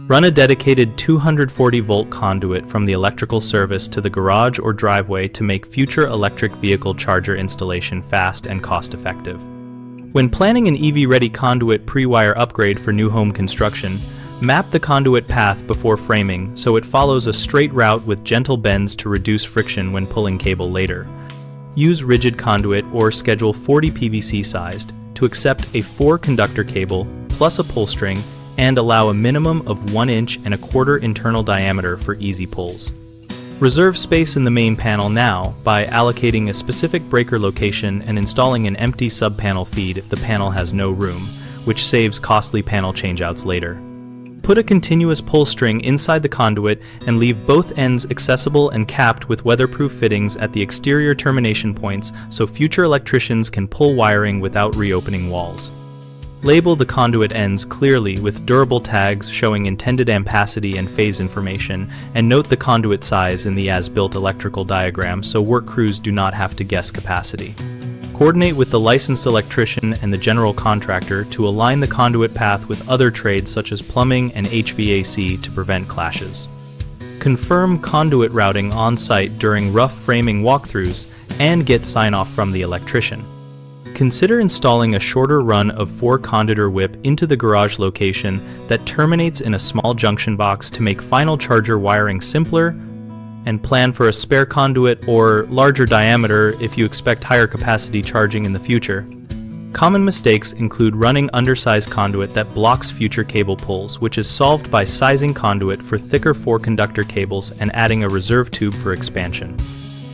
Run a dedicated 240-volt conduit from the electrical service to the garage or driveway to make future electric vehicle charger installation fast and cost-effective. When planning an EV-ready conduit pre-wire upgrade for new home construction, map the conduit path before framing so it follows a straight route with gentle bends to reduce friction when pulling cable later. Use rigid conduit or schedule 40 PVC sized to accept a 4-conductor cable plus a pull string and allow a minimum of 1.25 inch internal diameter for easy pulls. Reserve space in the main panel now by allocating a specific breaker location and installing an empty subpanel feed if the panel has no room, which saves costly panel changeouts later. Put a continuous pull string inside the conduit and leave both ends accessible and capped with weatherproof fittings at the exterior termination points so future electricians can pull wiring without reopening walls. Label the conduit ends clearly with durable tags showing intended ampacity and phase information, and note the conduit size in the as-built electrical diagram so work crews do not have to guess capacity. Coordinate with the licensed electrician and the general contractor to align the conduit path with other trades such as plumbing and HVAC to prevent clashes. Confirm conduit routing on-site during rough framing walkthroughs and get sign-off from the electrician. Consider installing a shorter run of 4-conductor whip into the garage location that terminates in a small junction box to make final charger wiring simpler, and plan for a spare conduit or larger diameter if you expect higher capacity charging in the future. Common mistakes include running undersized conduit that blocks future cable pulls, which is solved by sizing conduit for thicker 4-conductor cables and adding a reserve tube for expansion.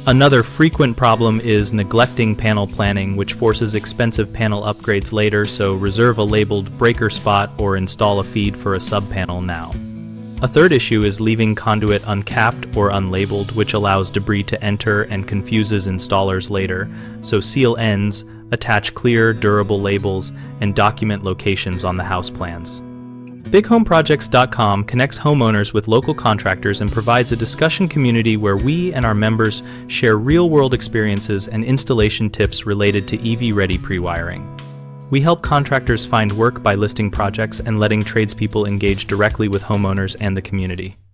Another frequent problem is neglecting panel planning, which forces expensive panel upgrades later, so reserve a labeled breaker spot or install a feed for a subpanel now. A third issue is leaving conduit uncapped or unlabeled, which allows debris to enter and confuses installers later, so seal ends, attach clear, durable labels, and document locations on the house plans. BigHomeProjects.com connects homeowners with local contractors and provides a discussion community where we and our members share real-world experiences and installation tips related to EV-ready pre-wiring. We help contractors find work by listing projects and letting tradespeople engage directly with homeowners and the community.